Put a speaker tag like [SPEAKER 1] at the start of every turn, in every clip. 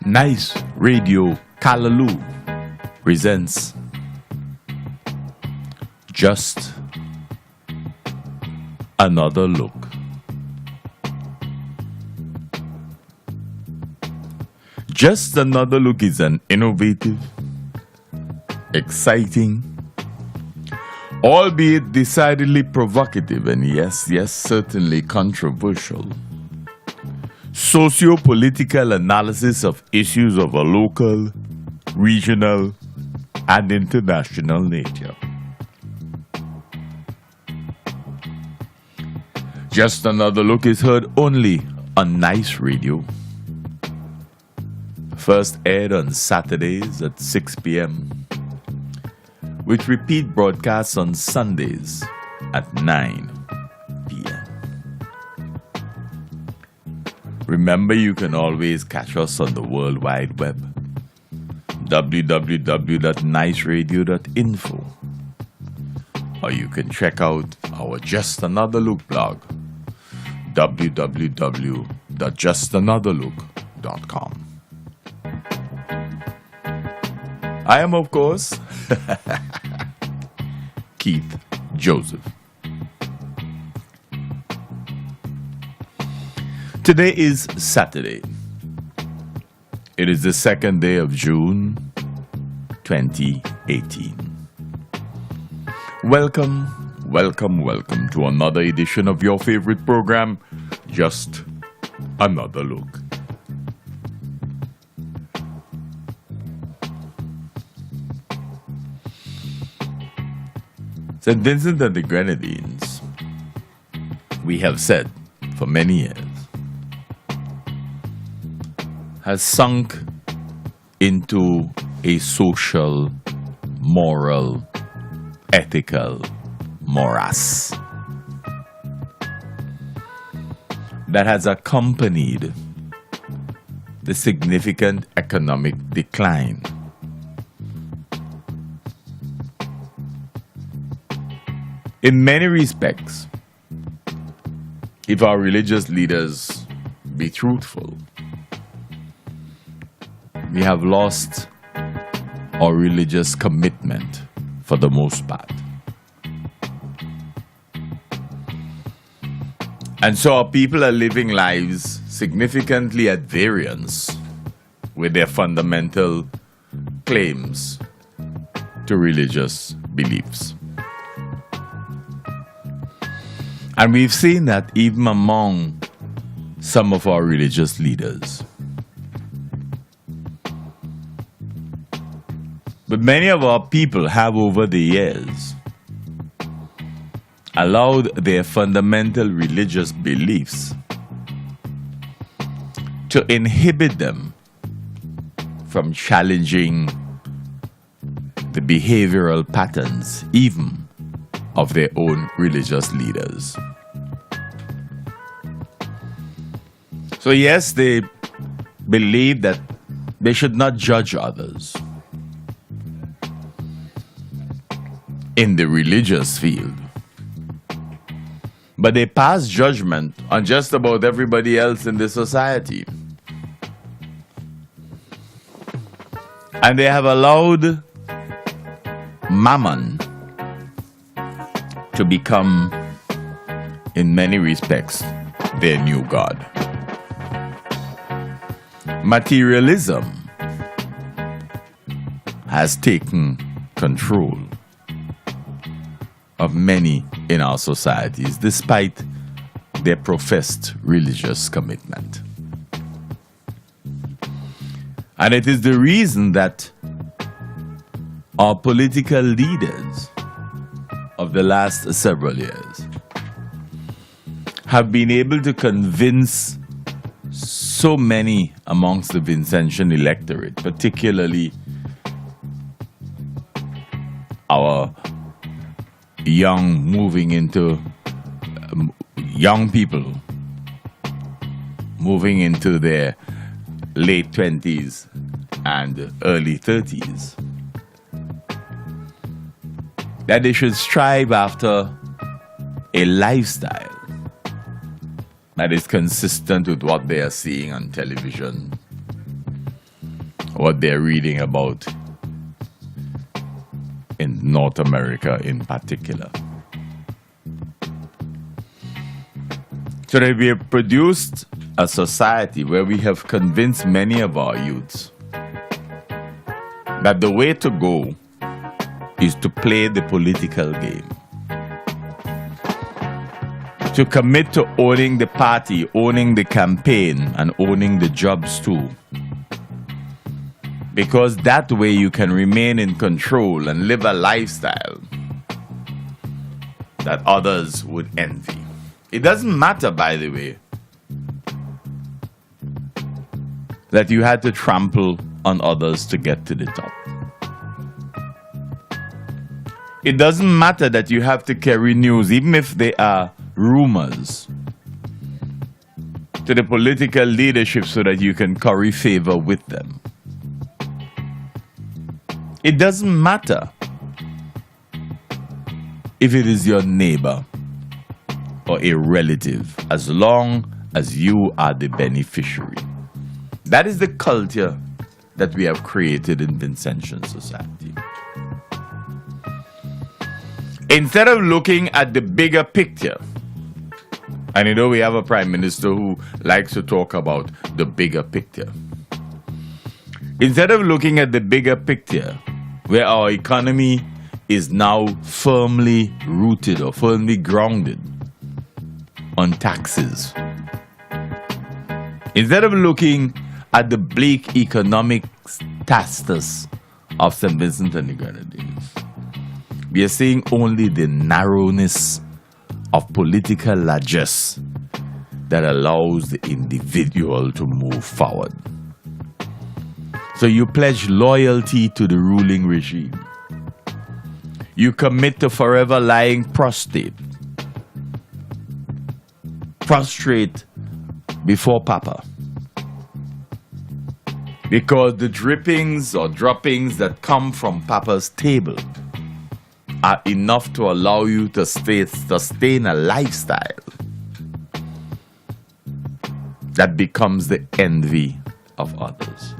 [SPEAKER 1] Nice Radio Callaloo presents Just Another Look. Just Another Look is an innovative, exciting, albeit decidedly provocative and yes, certainly controversial, socio-political analysis of issues of a local, regional, and international nature. Just Another Look is heard only on Nice Radio. First aired on Saturdays at 6 p.m. with repeat broadcasts on Sundays at 9 p.m. Remember, you can always catch us on the World Wide Web, www.niceradio.info, or you can check out our Just Another Look blog, www.justanotherlook.com. I am, of course, Keith Joseph. Today is Saturday. It is the second day of June 2018. Welcome to another edition of your favorite program, Just Another Look. St. Vincent and the Grenadines, we have said for many years, has sunk into a social, moral, ethical morass that has accompanied the significant economic decline. In many respects, if our religious leaders be truthful, we have lost our religious commitment for the most part. And so our people are living lives significantly at variance with their fundamental claims to religious beliefs. And we've seen that even among some of our religious leaders. But many of our people have over the years allowed their fundamental religious beliefs to inhibit them from challenging the behavioral patterns even of their own religious leaders. So yes, they believe that they should not judge others in the religious field, but they pass judgment on just about everybody else in the society. And they have allowed Mammon to become, in many respects, their new god. Materialism has taken control of many in our societies, despite their professed religious commitment. And it is the reason that our political leaders of the last several years have been able to convince so many amongst the Vincentian electorate, particularly our young people moving into their late 20s and early 30s, that they should strive after a lifestyle that is consistent with what they are seeing on television, what they're reading about in North America in particular. So that we have produced a society where we have convinced many of our youths that the way to go is to play the political game. To commit to owning the party, owning the campaign, and owning the jobs too. Because that way you can remain in control and live a lifestyle that others would envy. It doesn't matter, by the way, that you had to trample on others to get to the top. It doesn't matter that you have to carry news, even if they are rumors, to the political leadership so that you can curry favor with them. It doesn't matter if it is your neighbor or a relative, as long as you are the beneficiary. That is the culture that we have created in Vincentian society. Instead of looking at the bigger picture, and you know we have a prime minister who likes to talk about the bigger picture. Instead of looking at the bigger picture, where our economy is now firmly rooted or firmly grounded on taxes. Instead of looking at the bleak economic status of St. Vincent and the Grenadines, we are seeing only the narrowness of political largesse that allows the individual to move forward. So you pledge loyalty to the ruling regime. You commit to forever lying prostrate before Papa. Because the drippings or droppings that come from Papa's table are enough to allow you to sustain a lifestyle that becomes the envy of others.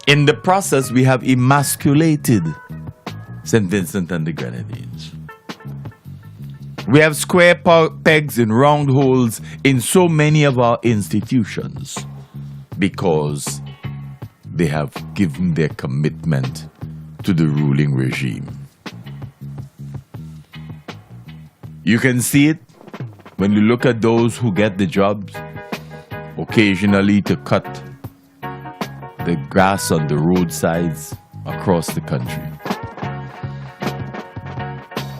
[SPEAKER 1] In the process, we have emasculated St. Vincent and the Grenadines. We have square pegs in round holes in so many of our institutions because they have given their commitment to the ruling regime. You can see it when you look at those who get the jobs occasionally to cut the grass on the roadsides across the country.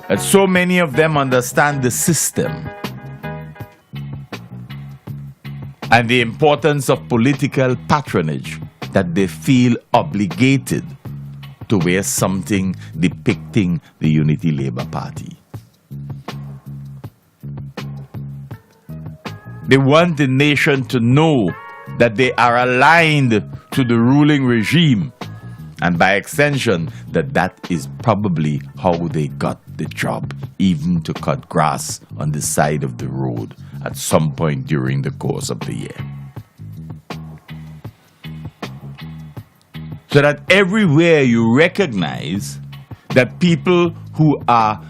[SPEAKER 1] And so many of them understand the system and the importance of political patronage that they feel obligated to wear something depicting the Unity Labour Party. They want the nation to know that they are aligned to the ruling regime, and by extension, that is probably how they got the job, even to cut grass on the side of the road at some point during the course of the year. So that everywhere you recognize that people who are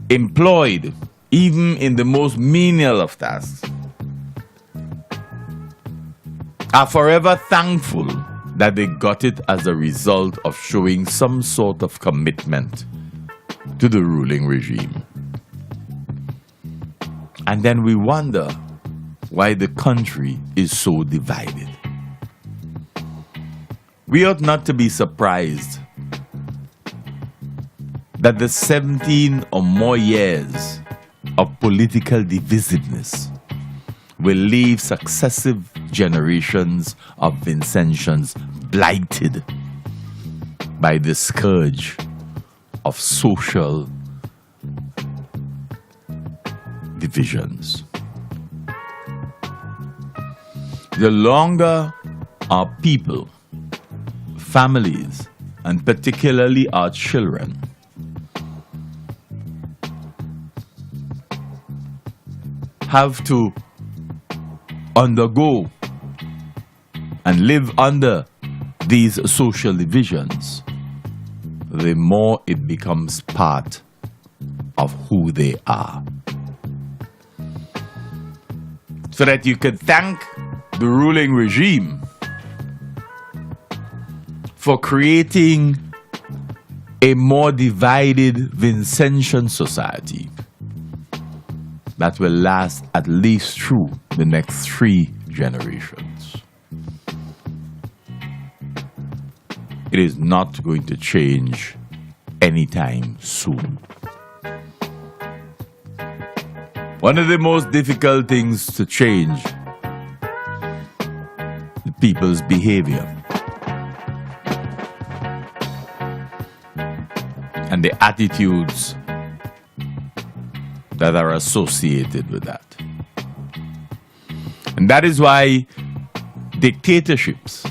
[SPEAKER 1] employed, even in the most menial of tasks, are forever thankful that they got it as a result of showing some sort of commitment to the ruling regime. And then we wonder why the country is so divided. We ought not to be surprised that the 17 or more years of political divisiveness will leave successive generations of Vincentians blighted by the scourge of social divisions. The longer our people, families, and particularly our children have to undergo and live under these social divisions, the more it becomes part of who they are. So that you could thank the ruling regime for creating a more divided Vincentian society that will last at least through the next 3 generations. It is not going to change anytime soon. One of the most difficult things to change the people's behavior and the attitudes that are associated with that. And that is why dictatorships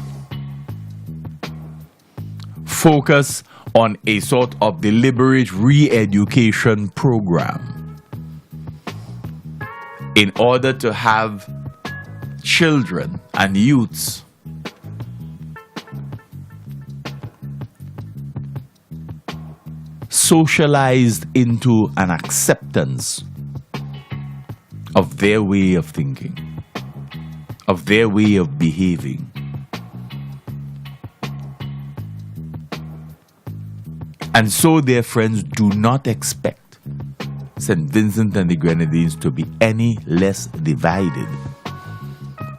[SPEAKER 1] focus on a sort of deliberate re-education program in order to have children and youths socialized into an acceptance of their way of thinking, of their way of behaving. And so their friends do not expect St. Vincent and the Grenadines to be any less divided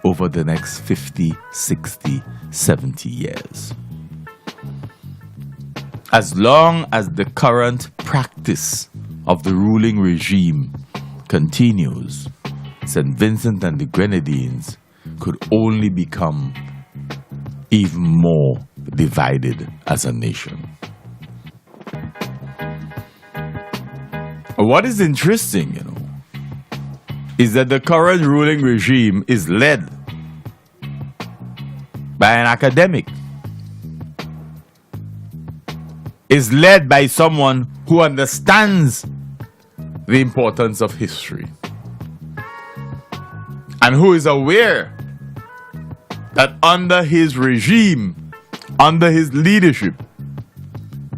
[SPEAKER 1] over the next 50, 60, 70 years. As long as the current practice of the ruling regime continues, St. Vincent and the Grenadines could only become even more divided as a nation. What is interesting, is that the current ruling regime is led by an academic. Is led by someone who understands the importance of history and who is aware that under his regime, under his leadership,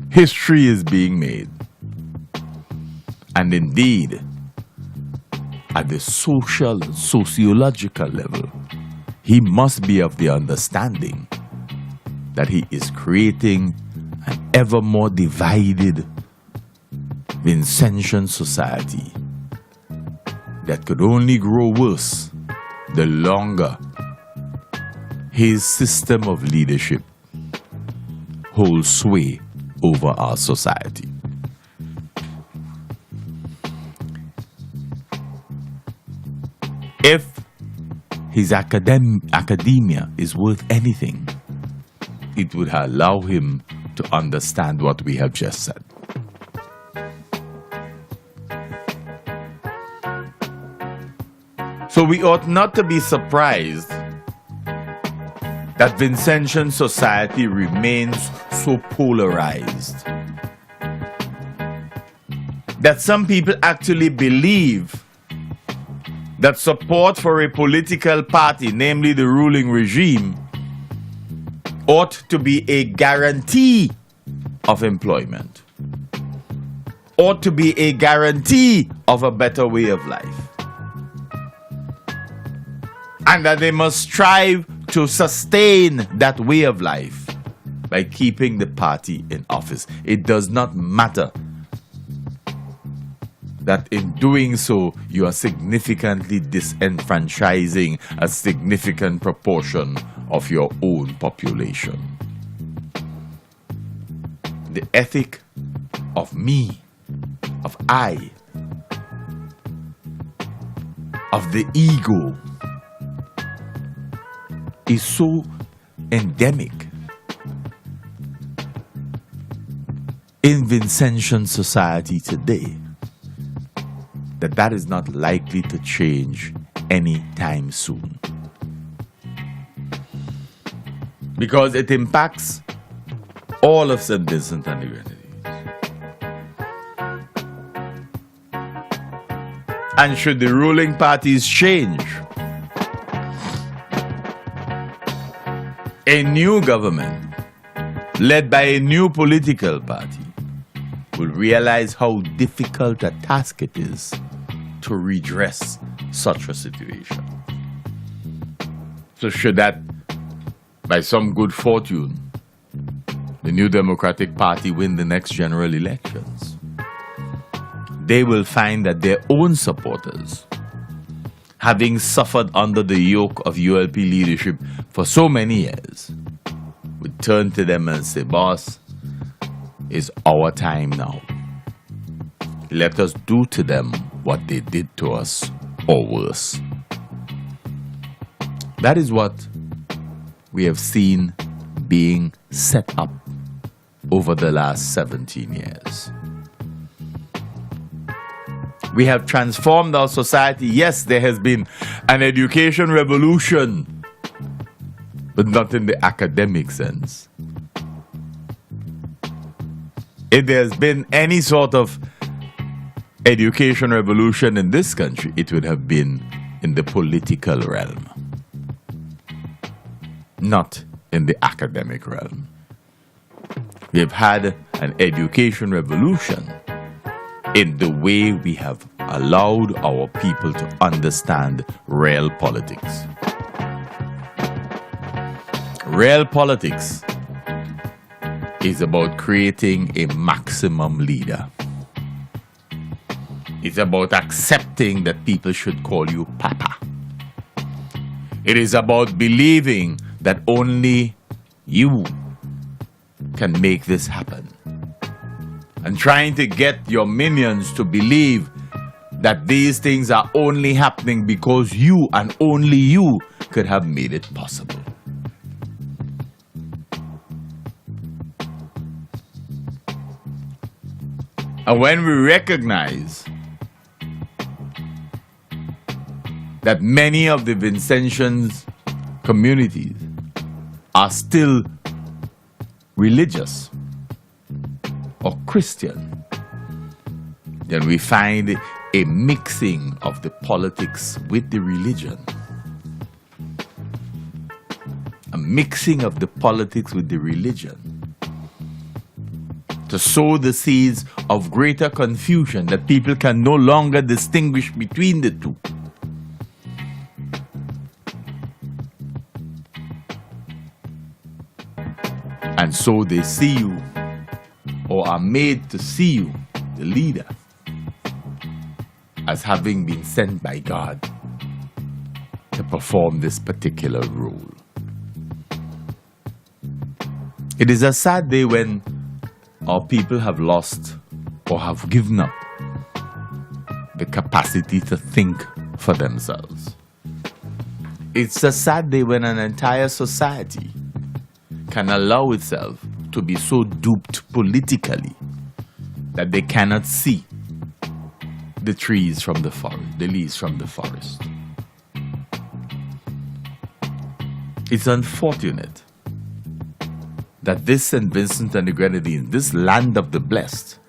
[SPEAKER 1] history is being made. And indeed, at the social, sociological level, he must be of the understanding that he is creating an ever more divided Vincentian society that could only grow worse the longer his system of leadership holds sway over our society. If his academia is worth anything, it would allow him to understand what we have just said. So we ought not to be surprised that Vincentian society remains so polarized. That some people actually believe that support for a political party, namely the ruling regime, ought to be a guarantee of employment, ought to be a guarantee of a better way of life, and that they must strive to sustain that way of life by keeping the party in office. It does not matter that in doing so, you are significantly disenfranchising a significant proportion of your own population. The ethic of me, of I, of the ego is so endemic in Vincentian society today that is not likely to change anytime soon. Because it impacts all of St. Vincent and the Grenadines. And should the ruling parties change, a new government led by a new political party will realize how difficult a task it is to redress such a situation. So should that, by some good fortune, the New Democratic Party win the next general elections, they will find that their own supporters, having suffered under the yoke of ULP leadership for so many years, would turn to them and say, boss, it's our time now. Let us do to them what they did to us, or worse. That is what we have seen being set up over the last 17 years. We have transformed our society. Yes, there has been an education revolution, but not in the academic sense. If there's been any sort of education revolution in this country, it would have been in the political realm, not in the academic realm. We've had an education revolution in the way we have allowed our people to understand real politics. Real politics is about creating a maximum leader. It's about accepting that people should call you Papa. It is about believing that only you can make this happen. And trying to get your minions to believe that these things are only happening because you and only you could have made it possible. And when we recognize that many of the Vincentians communities are still religious or Christian, then we find a mixing of the politics with the religion. A mixing of the politics with the religion to sow the seeds of greater confusion that people can no longer distinguish between the two. And so they see you, or are made to see you, the leader, as having been sent by God to perform this particular role. It is a sad day when our people have lost or have given up the capacity to think for themselves. It's a sad day when an entire society can allow itself to be so duped politically that they cannot see the trees from the forest, the leaves from the forest. It's unfortunate that this St. Vincent and the Grenadines, this land of the blessed,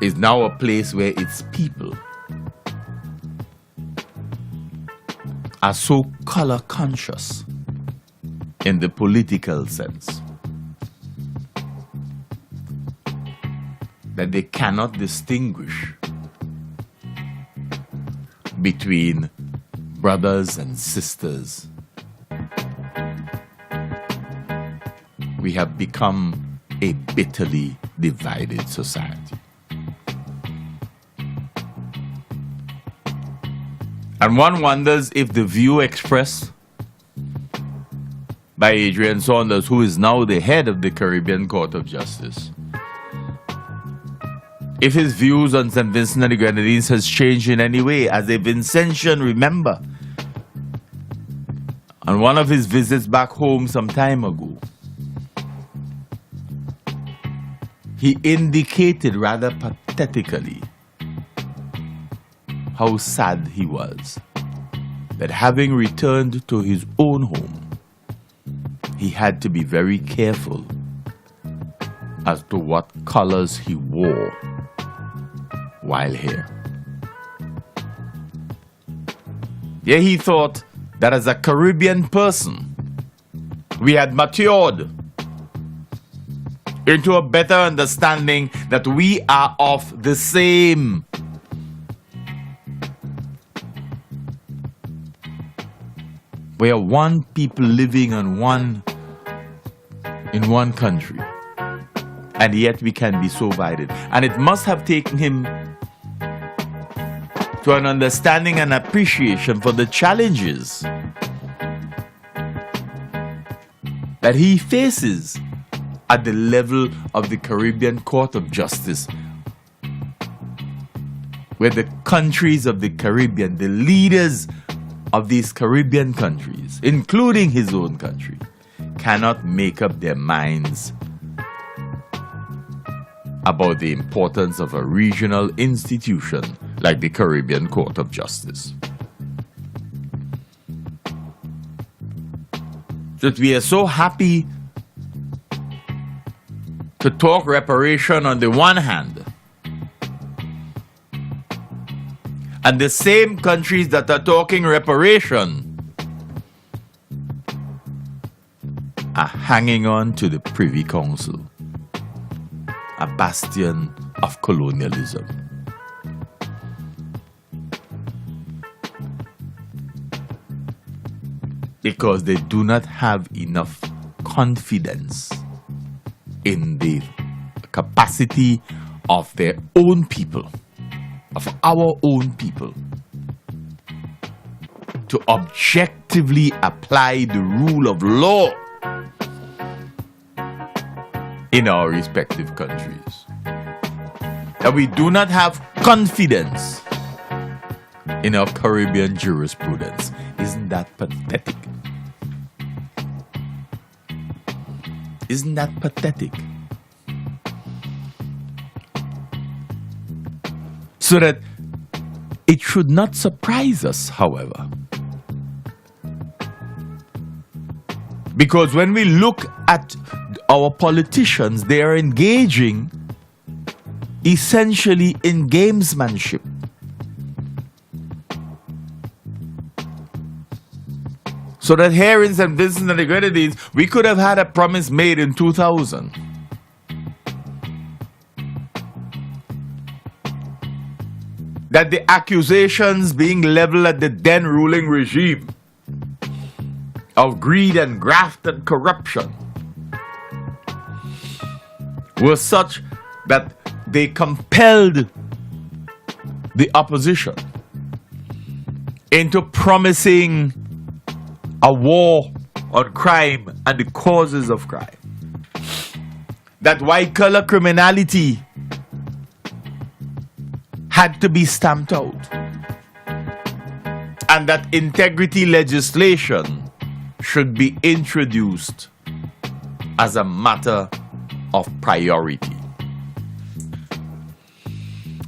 [SPEAKER 1] is now a place where its people are so color conscious in the political sense that they cannot distinguish between brothers and sisters. We have become a bitterly divided society. And one wonders if the view expressed by Adrian Saunders, who is now the head of the Caribbean Court of Justice, if his views on St. Vincent and the Grenadines has changed in any way. As a Vincentian, remember, on one of his visits back home some time ago, he indicated rather pathetically how sad he was that having returned to his own home, he had to be very careful as to what colors he wore while here. Yeah, he thought that as a Caribbean person, we had matured into a better understanding that we are of the same. We are one people living in one country, and yet we can be so divided. And it must have taken him to an understanding and appreciation for the challenges that he faces at the level of the Caribbean Court of Justice, where the countries of the Caribbean, the leaders of these Caribbean countries, including his own country, cannot make up their minds about the importance of a regional institution like the Caribbean Court of Justice. That we are so happy to talk reparation on the one hand, and the same countries that are talking reparation are hanging on to the Privy Council, a bastion of colonialism. Because they do not have enough confidence in the capacity of their own people, of our own people, to objectively apply the rule of law in our respective countries. That we do not have confidence in our Caribbean jurisprudence. Isn't that pathetic? Isn't that pathetic? So that it should not surprise us, however. Because when we look at our politicians, they are engaging essentially in gamesmanship. So that here in St. Vincent and the Grenadines, we could have had a promise made in 2000. That the accusations being leveled at the then ruling regime of greed and graft and corruption were such that they compelled the opposition into promising a war on crime and the causes of crime. That white-collar criminality had to be stamped out. And that integrity legislation should be introduced as a matter of priority.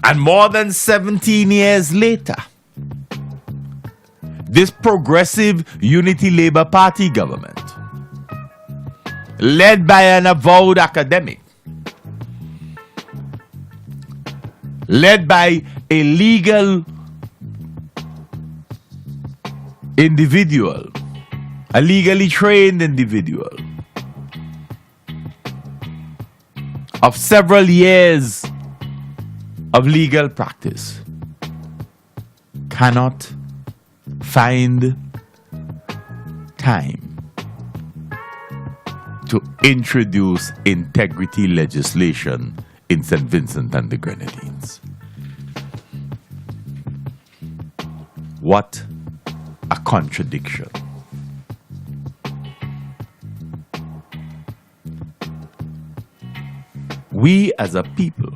[SPEAKER 1] And more than 17 years later, this progressive Unity Labour Party government, led by an avowed academic, led by a legal individual, a legally trained individual of several years of legal practice, cannot find time to introduce integrity legislation in St. Vincent and the Grenadines. What a contradiction. We as a people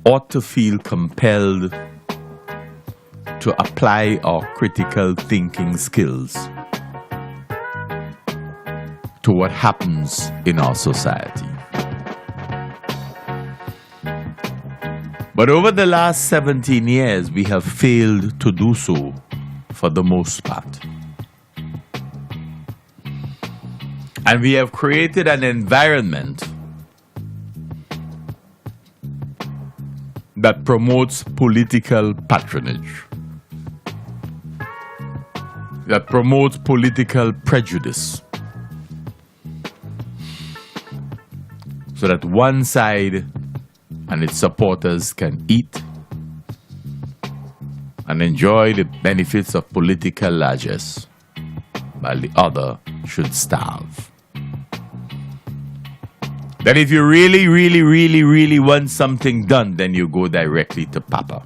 [SPEAKER 1] ought to feel compelled to apply our critical thinking skills to what happens in our society. But over the last 17 years, we have failed to do so for the most part. And we have created an environment that promotes political patronage. that promotes political prejudice, so that one side and its supporters can eat and enjoy the benefits of political largesse, while the other should starve. That if you really want something done, then you go directly to Papa.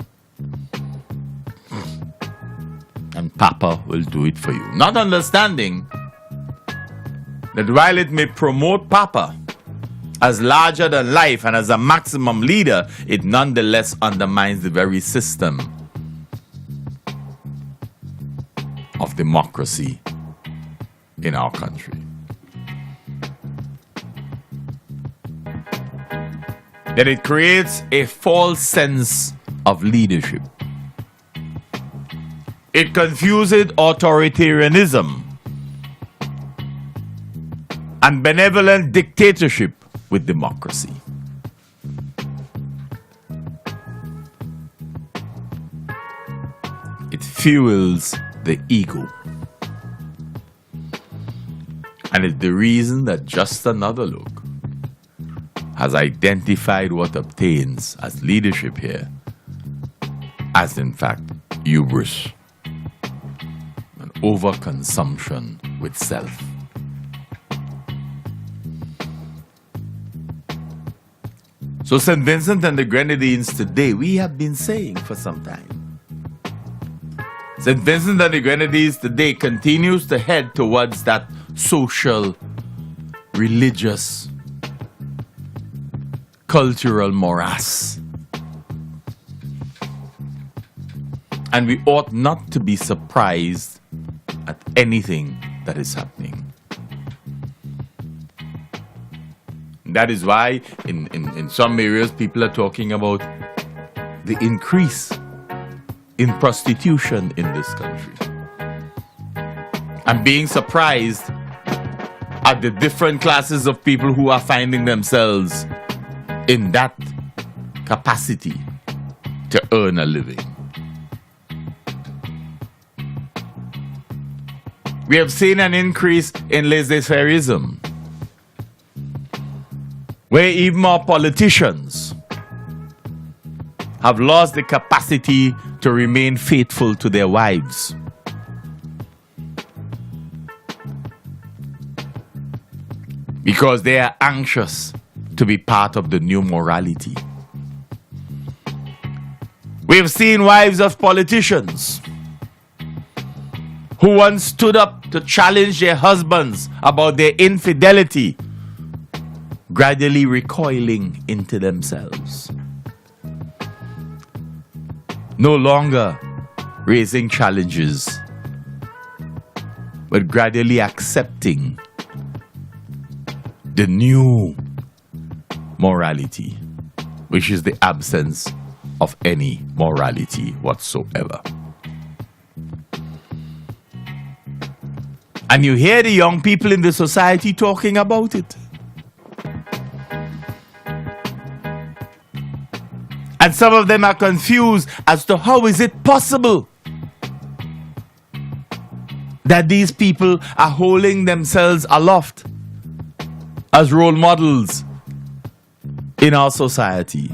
[SPEAKER 1] And Papa will do it for you. Not understanding that while it may promote Papa as larger than life and as a maximum leader, it nonetheless undermines the very system of democracy in our country. That it creates a false sense of leadership. It confuses authoritarianism and benevolent dictatorship with democracy. It fuels the ego. And it's the reason that Just Another Look has identified what obtains as leadership here as, in fact, hubris and overconsumption with self. So St. Vincent and the Grenadines today, we have been saying for some time, St. Vincent and the Grenadines today continues to head towards that social, religious, cultural morass. And we ought not to be surprised at anything that is happening. That is why in some areas people are talking about the increase in prostitution in this country. I'm being surprised at the different classes of people who are finding themselves in that capacity to earn a living. We have seen an increase in laissez-faireism, where even our politicians have lost the capacity to remain faithful to their wives. Because they are anxious to be part of the new morality. We've seen wives of politicians who once stood up to challenge their husbands about their infidelity, gradually recoiling into themselves. No longer raising challenges, but gradually accepting the new morality, which is the absence of any morality whatsoever. And you hear the young people in the society talking about it. And some of them are confused as to how is it possible that these people are holding themselves aloft as role models in our society.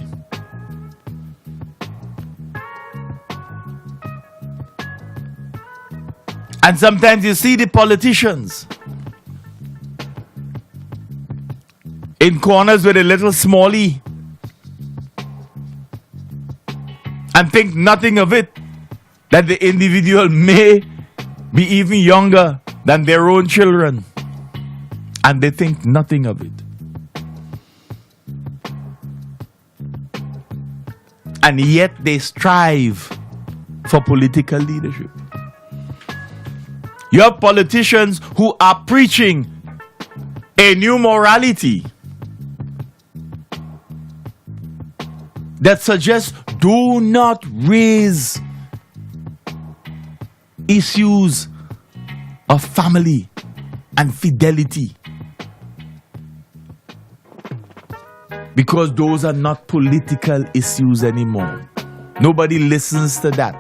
[SPEAKER 1] And sometimes you see the politicians in corners with a little smallie and think nothing of it, that the individual may be even younger than their own children, and they think nothing of it. And yet they strive for political leadership. You have politicians who are preaching a new morality that suggests do not raise issues of family and fidelity, because those are not political issues anymore. Nobody listens to that.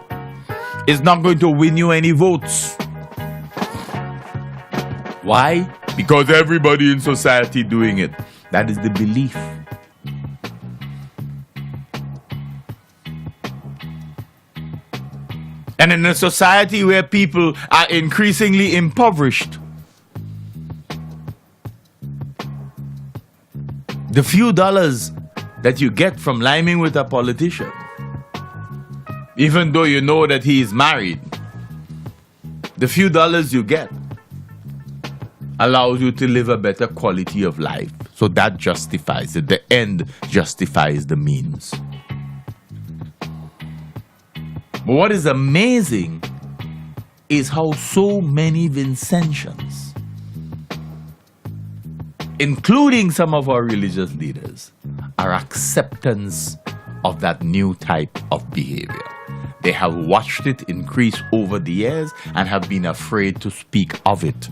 [SPEAKER 1] It's not going to win you any votes. Why? Because everybody in society doing it. That is the belief. And in a society where people are increasingly impoverished, the few dollars that you get from liming with a politician, even though you know that he is married, the few dollars you get allows you to live a better quality of life. So that justifies it. The end justifies the means. But what is amazing is how so many Vincentians, including some of our religious leaders, are acceptance of that new type of behavior. They have watched it increase over the years and have been afraid to speak of it.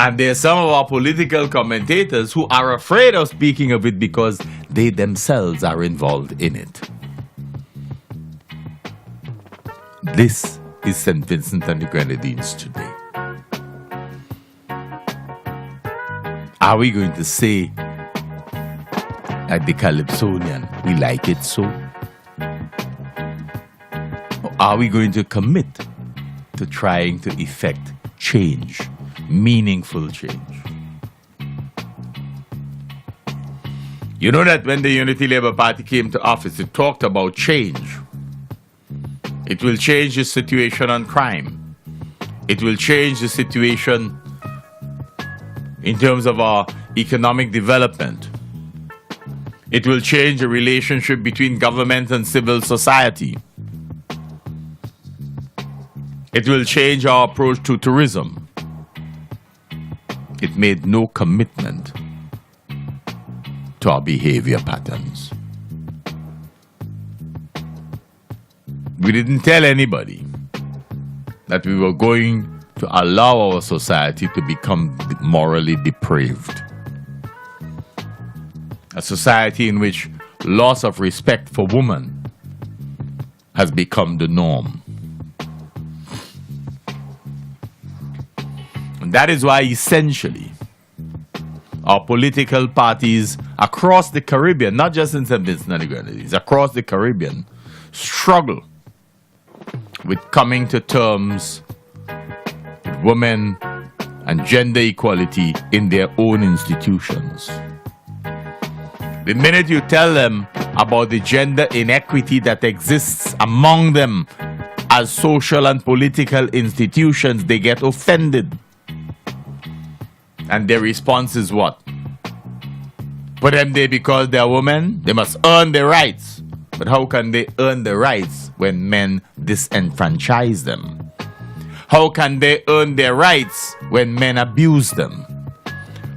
[SPEAKER 1] And there are some of our political commentators who are afraid of speaking of it because they themselves are involved in it. This is St. Vincent and the Grenadines today. Are we going to say, like the Calypsonian, we like it so? Or are we going to commit to trying to effect change? Meaningful change. You know that when the Unity Labour Party came to office, it talked about change. It will change the situation on crime. It will change the situation in terms of our economic development. It will change the relationship between government and civil society. It will change our approach to tourism. It made no commitment to our behavior patterns. We didn't tell anybody that we were going to allow our society to become morally depraved. A society in which loss of respect for women has become the norm. And that is why essentially our political parties across the Caribbean, not just in St. Vincent and the Grenadines, across the Caribbean, struggle with coming to terms with women and gender equality in their own institutions. The minute you tell them about the gender inequity that exists among them as social and political institutions, they get offended. And their response is what? Put them there because they're women? They must earn their rights. But how can they earn the rights when men disenfranchise them? How can they earn their rights when men abuse them?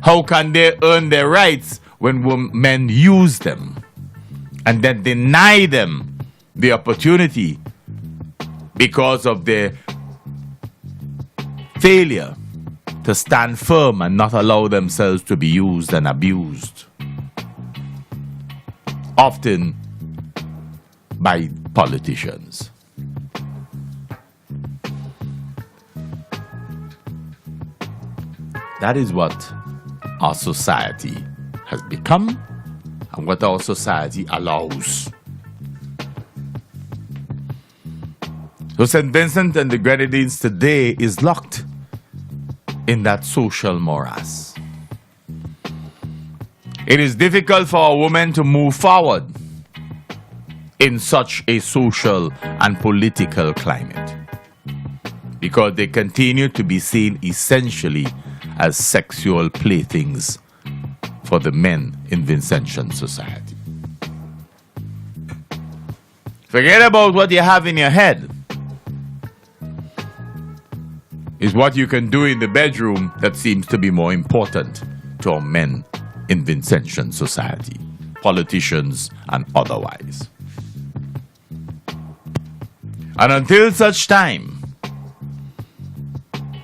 [SPEAKER 1] How can they earn their rights when men use them and then deny them the opportunity because of their failure to stand firm and not allow themselves to be used and abused? Often by politicians. That is what our society has become and what our society allows. So St. Vincent and the Grenadines today is locked in that social morass. It is difficult for a woman to move forward in such a social and political climate because they continue to be seen essentially as sexual playthings for the men in Vincentian society. Forget about what you have in your head. Is what you can do in the bedroom that seems to be more important to our men in Vincentian society, politicians and otherwise. And until such time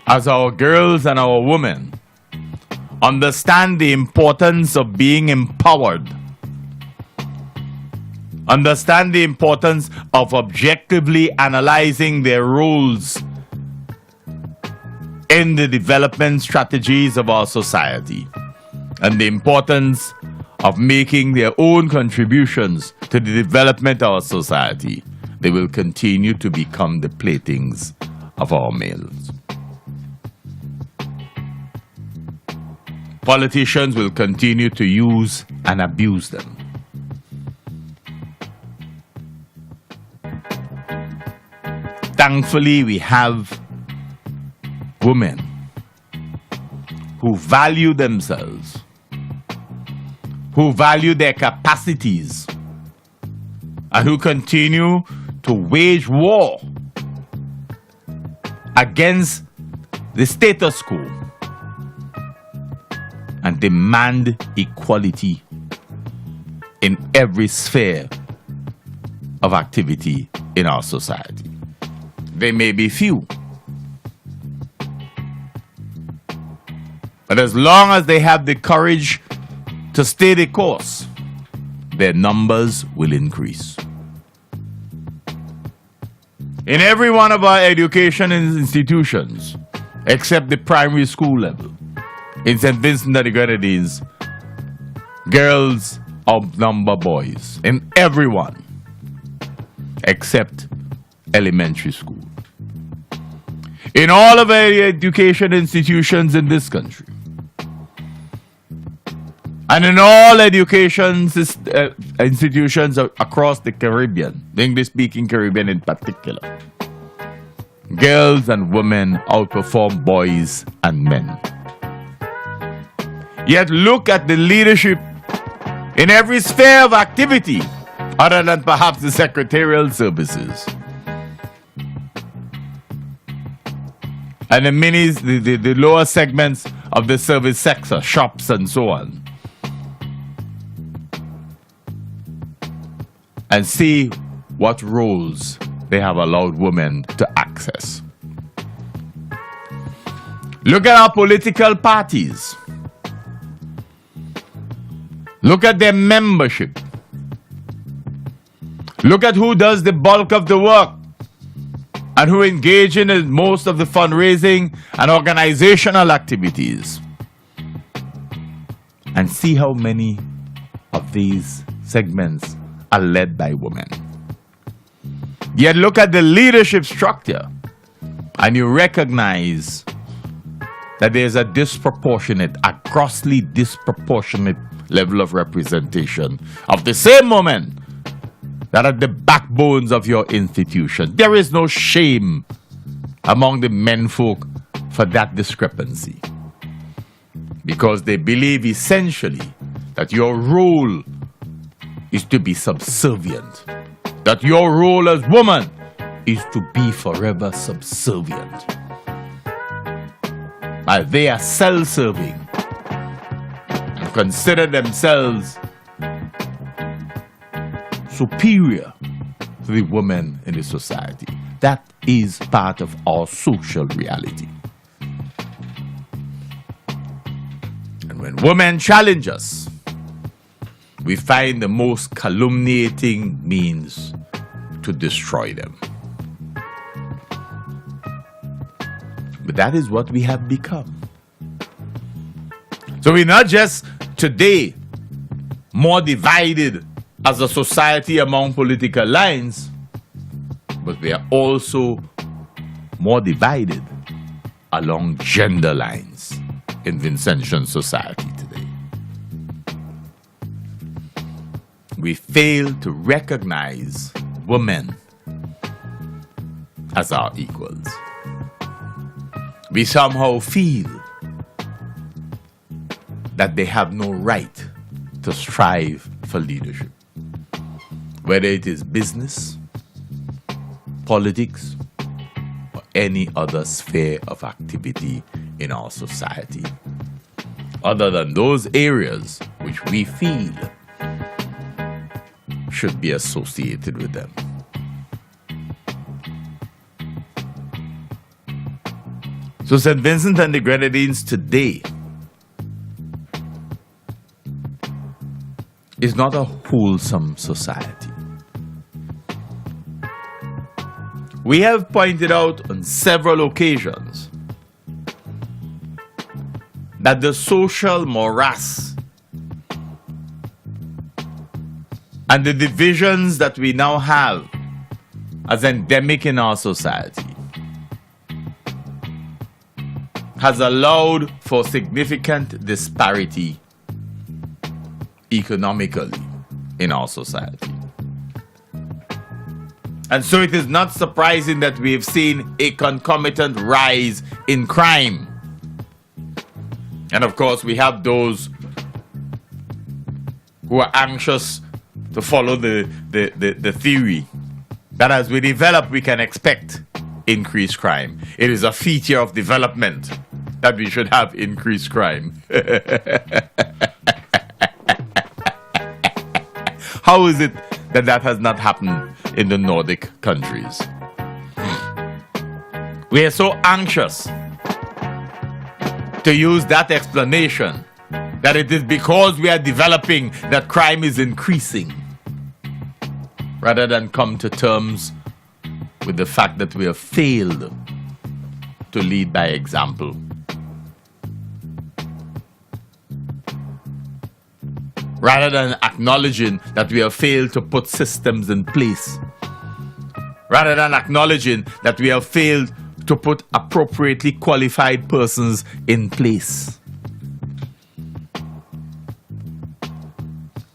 [SPEAKER 1] as our girls and our women understand the importance of being empowered understand the importance of objectively analyzing their roles in the development strategies of our society, and the importance of making their own contributions to the development of our society, they will continue to become the playthings of our males. Politicians will continue to use and abuse them. Thankfully, we have women who value themselves, who value their capacities, and who continue to wage war against the status quo and demand equality in every sphere of activity in our society. They may be few, but as long as they have the courage to stay the course, their numbers will increase. In every one of our education institutions, except the primary school level, in St. Vincent and the Grenadines, girls outnumber boys. In everyone, except elementary school. In all of our education institutions in this country, and in all education institutions across the Caribbean, the English-speaking Caribbean in particular, girls and women outperform boys and men. Yet look at the leadership in every sphere of activity, other than perhaps the secretarial services. And the lower segments of the service sector, shops and so on. And see what roles they have allowed women to access. Look at our political parties. Look at their membership. Look at who does the bulk of the work and who engage in most of the fundraising and organizational activities. And see how many of these segments are led by women. Yet look at the leadership structure and you recognize that there's a grossly disproportionate level of representation of the same women that are the backbones of your institution. There is no shame among the menfolk for that discrepancy, because they believe essentially that your role is to be subservient, that your role as woman is to be forever subservient. But they are self-serving and consider themselves superior to the women in the society. That is part of our social reality. And when women challenge us, we find the most calumniating means to destroy them. But that is what we have become. So we're not just today more divided as a society among political lines, but we are also more divided along gender lines in Vincentian society today. We fail to recognize women as our equals. We somehow feel that they have no right to strive for leadership, whether it is business, politics, or any other sphere of activity in our society, other than those areas which we feel should be associated with them. So St. Vincent and the Grenadines today is not a wholesome society. we have pointed out on several occasions that the social morass and the divisions that we now have as endemic in our society has allowed for significant disparity economically in our society. And so it is not surprising that we have seen a concomitant rise in crime. And of course, we have those who are anxious to follow the theory that as we develop, we can expect increased crime. It is a feature of development that we should have increased crime. How is it that that has not happened in the Nordic countries? We are so anxious to use that explanation that it is because we are developing that crime is increasing, rather than come to terms with the fact that we have failed to lead by example. Rather than acknowledging that we have failed to put systems in place. Rather than acknowledging that we have failed to put appropriately qualified persons in place.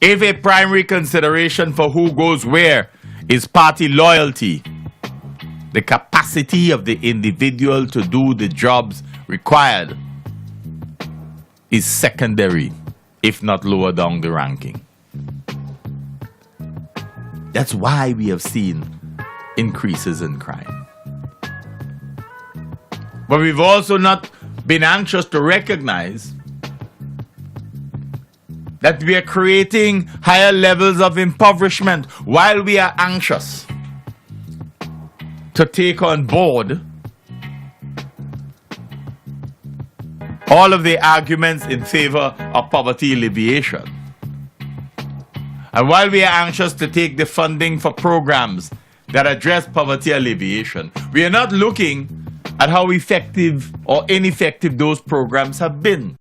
[SPEAKER 1] If a primary consideration for who goes where is party loyalty, the capacity of the individual to do the jobs required is secondary, if not lower down the ranking. That's why we have seen increases in crime. But we've also not been anxious to recognize that we are creating higher levels of impoverishment while we are anxious to take on board all of the arguments in favor of poverty alleviation. And while we are anxious to take the funding for programs that address poverty alleviation, we are not looking at how effective or ineffective those programs have been.